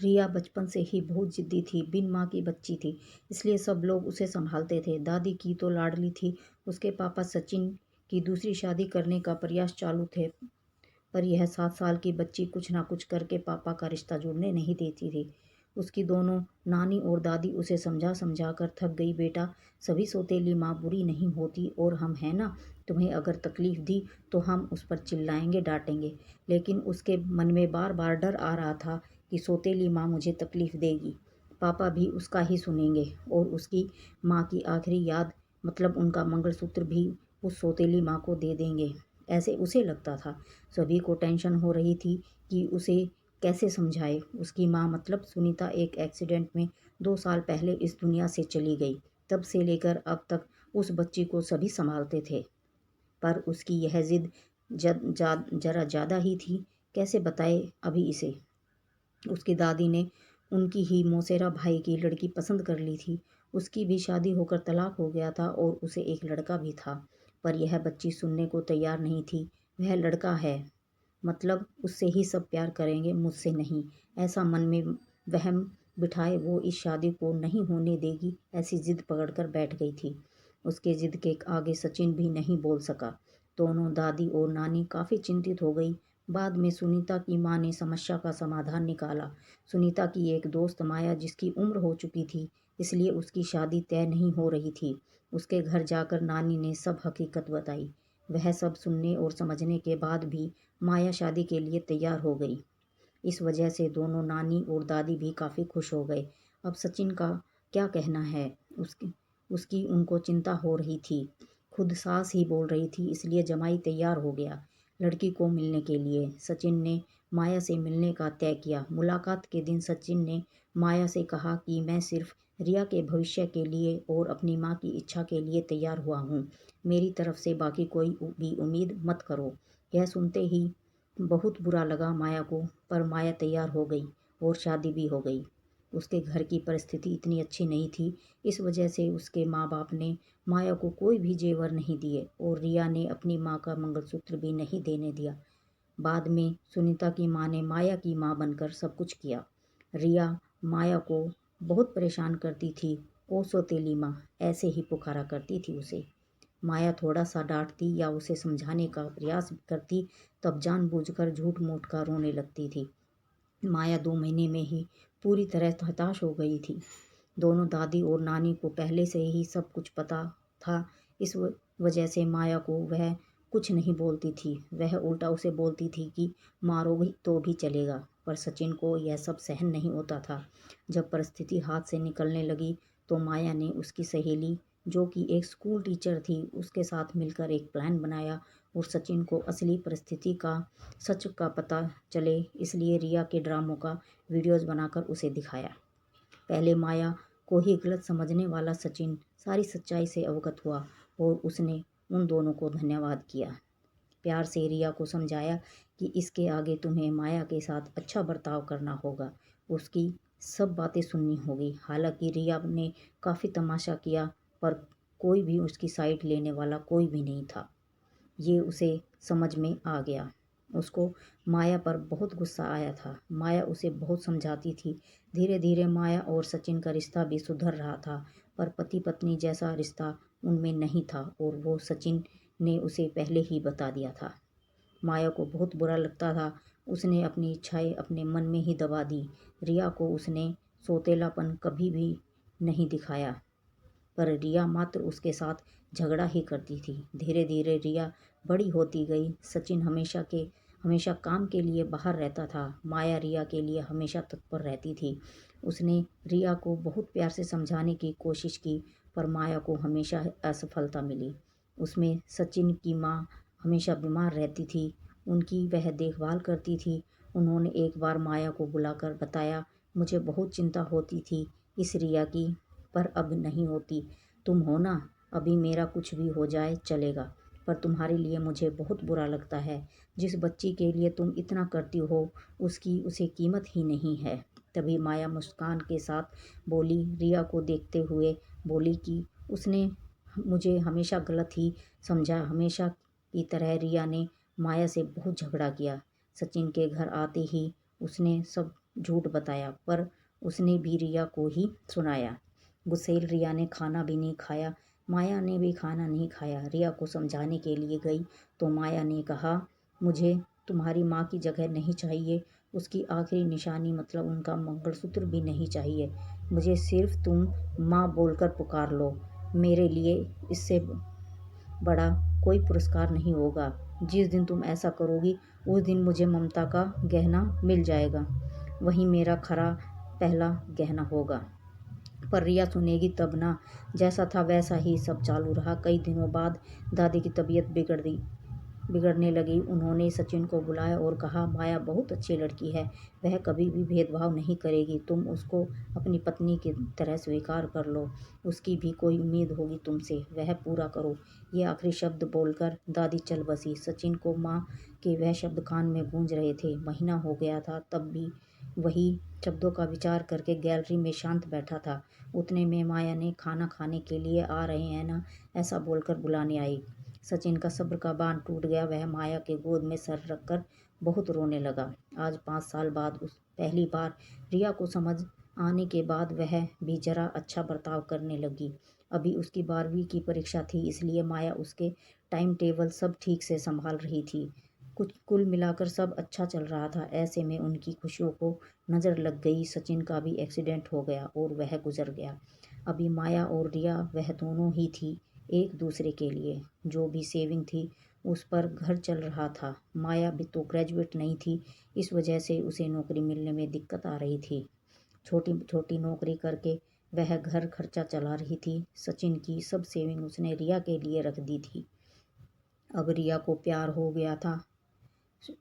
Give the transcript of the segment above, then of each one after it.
रिया बचपन से ही बहुत जिद्दी थी, बिन माँ की बच्ची थी, इसलिए सब लोग उसे संभालते थे। दादी की तो लाडली थी। उसके पापा सचिन की दूसरी शादी करने का प्रयास चालू थे, पर यह 7 साल की बच्ची कुछ ना कुछ करके पापा का रिश्ता जुड़ने नहीं देती थी। उसकी दोनों नानी और दादी उसे समझा समझा कर थक गई। बेटा, सभी सौतेली माँ बुरी नहीं होती और हम हैं ना, तुम्हें अगर तकलीफ दी तो हम उस पर चिल्लाएंगे, डांटेंगे। लेकिन उसके मन में बार बार डर आ रहा था कि सौतेली माँ मुझे तकलीफ देगी। पापा भी उसका ही सुनेंगे और उसकी माँ की आखिरी याद, मतलब उनका मंगलसूत्र भी उस सौतेली माँ को दे देंगे, ऐसे उसे लगता था। सभी को टेंशन हो रही थी कि उसे कैसे समझाए। उसकी माँ, मतलब सुनीता, एक एक्सीडेंट में 2 साल पहले इस दुनिया से चली गई। तब से लेकर अब तक उस बच्ची को सभी संभालते थे, पर उसकी यह जिद जरा ज़्यादा ही थी। कैसे बताए अभी इसे। उसकी दादी ने उनकी ही मौसेरा भाई की लड़की पसंद कर ली थी। उसकी भी शादी होकर तलाक हो गया था और उसे एक लड़का भी था, पर यह बच्ची सुनने को तैयार नहीं थी। वह लड़का है, मतलब उससे ही सब प्यार करेंगे, मुझसे नहीं। ऐसा मन में वहम बिठाए वो इस शादी को नहीं होने देगी, ऐसी जिद पकड़कर बैठ गई थी। उसके जिद के आगे सचिन भी नहीं बोल सका। दोनों दादी और नानी काफ़ी चिंतित हो गई। बाद में सुनीता की माँ ने समस्या का समाधान निकाला। सुनीता की एक दोस्त माया, जिसकी उम्र हो चुकी थी, इसलिए उसकी शादी तय नहीं हो रही थी। उसके घर जाकर नानी ने सब हकीकत बताई। वह सब सुनने और समझने के बाद भी माया शादी के लिए तैयार हो गई। इस वजह से दोनों नानी और दादी भी काफ़ी खुश हो गए। अब सचिन का क्या कहना है, उसकी उसकी उनको चिंता हो रही थी। खुद सास ही बोल रही थी, इसलिए जमाई तैयार हो गया लड़की को मिलने के लिए। सचिन ने माया से मिलने का तय किया। मुलाकात के दिन सचिन ने माया से कहा कि मैं सिर्फ रिया के भविष्य के लिए और अपनी माँ की इच्छा के लिए तैयार हुआ हूँ। मेरी तरफ से बाकी कोई भी उम्मीद मत करो। यह सुनते ही बहुत बुरा लगा माया को, पर माया तैयार हो गई और शादी भी हो गई। उसके घर की परिस्थिति इतनी अच्छी नहीं थी, इस वजह से उसके माँ बाप ने माया को कोई भी जेवर नहीं दिए और रिया ने अपनी माँ का मंगलसूत्र भी नहीं देने दिया। बाद में सुनीता की माँ ने माया की माँ बनकर सब कुछ किया। रिया माया को बहुत परेशान करती थी। ओ सौतेली माँ, ऐसे ही पुकारा करती थी उसे। माया थोड़ा सा डांटती या उसे समझाने का प्रयास करती, तब जानबूझकर झूठ मूठ कर रोने लगती थी। माया 2 महीने में ही पूरी तरह हताश हो गई थी। दोनों दादी और नानी को पहले से ही सब कुछ पता था। इस वजह से माया को वह कुछ नहीं बोलती थी। वह उल्टा उसे बोलती थी कि मारोगी तो भी चलेगा, पर सचिन को यह सब सहन नहीं होता था। जब परिस्थिति हाथ से निकलने लगी तो माया ने उसकी सहेली, जो कि एक स्कूल टीचर थी, उसके साथ मिलकर एक प्लान बनाया और सचिन को असली परिस्थिति का, सच का पता चले, इसलिए रिया के ड्रामों का वीडियोज़ बनाकर उसे दिखाया। पहले माया को ही गलत समझने वाला सचिन सारी सच्चाई से अवगत हुआ और उसने उन दोनों को धन्यवाद किया। प्यार से रिया को समझाया कि इसके आगे तुम्हें माया के साथ अच्छा बर्ताव करना होगा, उसकी सब बातें सुननी होगी। हालांकि रिया ने काफ़ी तमाशा किया, पर कोई भी उसकी साइड लेने वाला कोई भी नहीं था। ये उसे समझ में आ गया। उसको माया पर बहुत गुस्सा आया था। माया उसे बहुत समझाती थी। धीरे धीरे माया और सचिन का रिश्ता भी सुधर रहा था, पर पति पत्नी जैसा रिश्ता उनमें नहीं था और वो सचिन ने उसे पहले ही बता दिया था। माया को बहुत बुरा लगता था। उसने अपनी इच्छाएं अपने मन में ही दबा दी। रिया को उसने सौतेलापन कभी भी नहीं दिखाया, पर रिया मात्र उसके साथ झगड़ा ही करती थी। धीरे धीरे रिया बड़ी होती गई। सचिन हमेशा काम के लिए बाहर रहता था। माया रिया के लिए हमेशा तत्पर रहती थी। उसने रिया को बहुत प्यार से समझाने की कोशिश की, पर माया को हमेशा असफलता मिली। उसमें सचिन की माँ हमेशा बीमार रहती थी, उनकी वह देखभाल करती थी। उन्होंने एक बार माया को बुलाकर बताया, मुझे बहुत चिंता होती थी इस रिया की, पर अब नहीं होती। तुम हो ना, अभी मेरा कुछ भी हो जाए चलेगा, पर तुम्हारे लिए मुझे बहुत बुरा लगता है। जिस बच्ची के लिए तुम इतना करती हो, उसकी उसे कीमत ही नहीं है। तभी माया मुस्कान के साथ बोली, रिया को देखते हुए बोली कि उसने मुझे हमेशा गलत ही समझा। हमेशा की तरह रिया ने माया से बहुत झगड़ा किया। सचिन के घर आते ही उसने सब झूठ बताया, पर उसने भी रिया को ही सुनाया। गुस्सैल रिया ने खाना भी नहीं खाया। माया ने भी खाना नहीं खाया। रिया को समझाने के लिए गई तो माया ने कहा, मुझे तुम्हारी माँ की जगह नहीं चाहिए। उसकी आखिरी निशानी मतलब उनका मंगलसूत्र भी नहीं चाहिए। मुझे सिर्फ तुम माँ बोलकर पुकार लो। मेरे लिए इससे बड़ा कोई पुरस्कार नहीं होगा। जिस दिन तुम ऐसा करोगी उस दिन मुझे ममता का गहना मिल जाएगा। वही मेरा खरा पहला गहना होगा। पर रिया सुनेगी तब ना। जैसा था वैसा ही सब चालू रहा। कई दिनों बाद दादी की तबीयत बिगड़ने लगी। उन्होंने सचिन को बुलाया और कहा, माया बहुत अच्छी लड़की है। वह कभी भी भेदभाव नहीं करेगी। तुम उसको अपनी पत्नी की तरह स्वीकार कर लो। उसकी भी कोई उम्मीद होगी तुमसे, वह पूरा करो। ये आखिरी शब्द बोलकर दादी चल बसी। सचिन को माँ के वह शब्द कान में गूंज रहे थे। महीना हो गया था, तब भी वही शब्दों का विचार करके गैलरी में शांत बैठा था। उतने में माया ने खाना खाने के लिए आ रहे हैं ना, ऐसा बोलकर बुलाने आई। सचिन का सब्र का बांध टूट गया। वह माया के गोद में सर रखकर बहुत रोने लगा। आज 5 साल बाद उस पहली बार रिया को समझ आने के बाद वह भी जरा अच्छा बर्ताव करने लगी। अभी उसकी 12वीं की परीक्षा थी, इसलिए माया उसके टाइम टेबल सब ठीक से संभाल रही थी। कुछ कुल मिलाकर सब अच्छा चल रहा था। ऐसे में उनकी खुशियों को नज़र लग गई। सचिन का भी एक्सीडेंट हो गया और वह गुजर गया। अभी माया और रिया वह दोनों ही थी एक दूसरे के लिए। जो भी सेविंग थी उस पर घर चल रहा था। माया भी तो ग्रेजुएट नहीं थी, इस वजह से उसे नौकरी मिलने में दिक्कत आ रही थी। छोटी छोटी नौकरी करके वह घर खर्चा चला रही थी। सचिन की सब सेविंग उसने रिया के लिए रख दी थी। अब रिया को प्यार हो गया था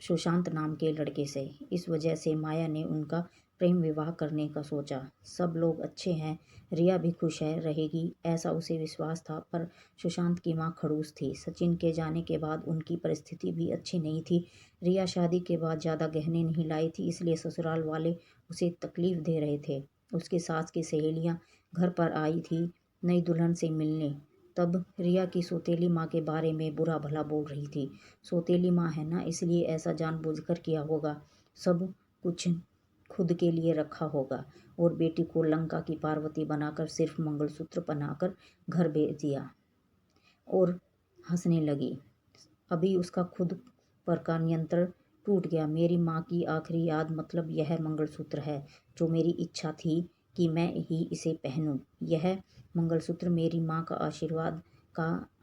सुशांत नाम के लड़के से। इस वजह से माया ने उनका प्रेम विवाह करने का सोचा। सब लोग अच्छे हैं, रिया भी खुश है रहेगी, ऐसा उसे विश्वास था। पर सुशांत की माँ खड़ूस थी। सचिन के जाने के बाद उनकी परिस्थिति भी अच्छी नहीं थी। रिया शादी के बाद ज़्यादा गहने नहीं लाई थी, इसलिए ससुराल वाले उसे तकलीफ दे रहे थे। उसकी सास की सहेलियाँ घर पर आई थी नई दुल्हन से मिलने। तब रिया की सौतेली माँ के बारे में बुरा भला बोल रही थी। सौतेली माँ है ना, इसलिए ऐसा जानबूझकर किया होगा। सब कुछ खुद के लिए रखा होगा और बेटी को लंका की पार्वती बनाकर सिर्फ मंगलसूत्र पहनाकर घर भेज दिया। और हंसने लगी। अभी उसका खुद पर का नियंत्रण टूट गया। मेरी माँ की आखिरी याद मतलब यह मंगलसूत्र है, जो मेरी इच्छा थी कि मैं ही इसे पहनूं। यह मंगलसूत्र मेरी माँ का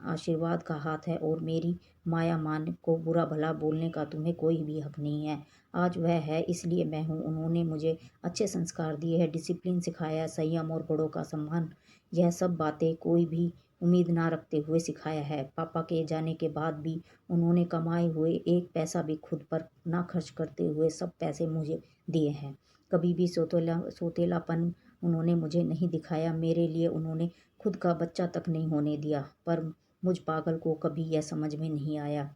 आशीर्वाद का हाथ है और मेरी माया मान को बुरा भला बोलने का तुम्हें कोई भी हक नहीं है। आज वह है, इसलिए मैं हूँ। उन्होंने मुझे अच्छे संस्कार दिए हैं, डिसिप्लिन सिखाया, संयम और बड़ों का सम्मान। यह सब बातें कोई भी उम्मीद ना रखते हुए सिखाया है। पापा के जाने के बाद भी उन्होंने कमाए हुए एक पैसा भी खुद पर ना खर्च करते हुए सब पैसे मुझे दिए हैं। कभी भी सोतेलापन उन्होंने मुझे नहीं दिखाया। मेरे लिए उन्होंने खुद का बच्चा तक नहीं होने दिया। पर मुझ पागल को कभी यह समझ में नहीं आया।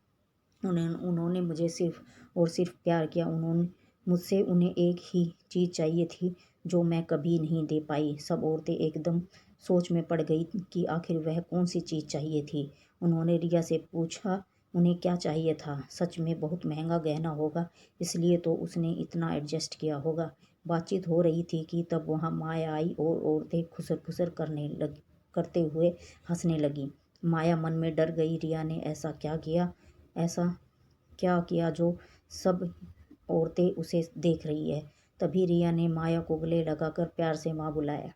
उन्होंने मुझे सिर्फ और सिर्फ प्यार किया। उन्हें एक ही चीज़ चाहिए थी जो मैं कभी नहीं दे पाई। सब औरतें एकदम सोच में पड़ गई कि आखिर वह कौन सी चीज़ चाहिए थी। उन्होंने रिया से पूछा उन्हें क्या चाहिए था। सच में बहुत महंगा गहना होगा, इसलिए तो उसने इतना एडजस्ट किया होगा। बातचीत हो रही थी कि तब वहाँ माया आई और औरतें खुसर खुसर करते हुए हंसने लगी। माया मन में डर गई। रिया ने ऐसा क्या किया जो सब औरतें उसे देख रही है। तभी रिया ने माया को गले लगाकर प्यार से माँ बुलाया।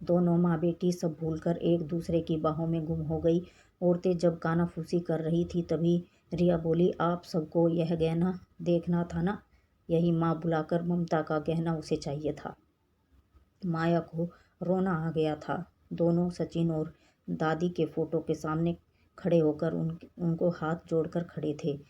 दोनों माँ बेटी सब भूलकर एक दूसरे की बाहों में गुम हो गई। औरतें जब कानाफूसी कर रही थी तभी रिया बोली, आप सबको यह गहना देखना था ना। यही माँ बुलाकर ममता का गहना उसे चाहिए था। माया को रोना आ गया था। दोनों सचिन और दादी के फोटो के सामने खड़े होकर उनको हाथ जोड़कर खड़े थे।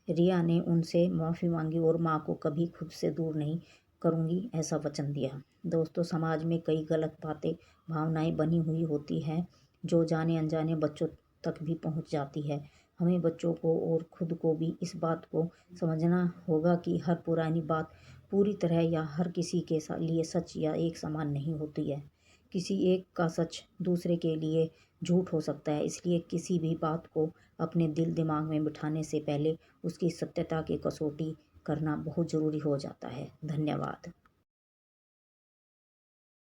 रिया ने उनसे माफ़ी मांगी और माँ को कभी खुद से दूर नहीं करूँगी ऐसा वचन दिया। दोस्तों, समाज में कई गलत बातें भावनाएं बनी हुई होती हैं जो जाने अनजाने बच्चों तक भी पहुँच जाती है। हमें बच्चों को और खुद को भी इस बात को समझना होगा कि हर पुरानी बात पूरी तरह या हर किसी के लिए सच या एक समान नहीं होती है। किसी एक का सच दूसरे के लिए झूठ हो सकता है। इसलिए किसी भी बात को अपने दिल दिमाग में बिठाने से पहले उसकी सत्यता की कसौटी करना बहुत ज़रूरी हो जाता है। धन्यवाद।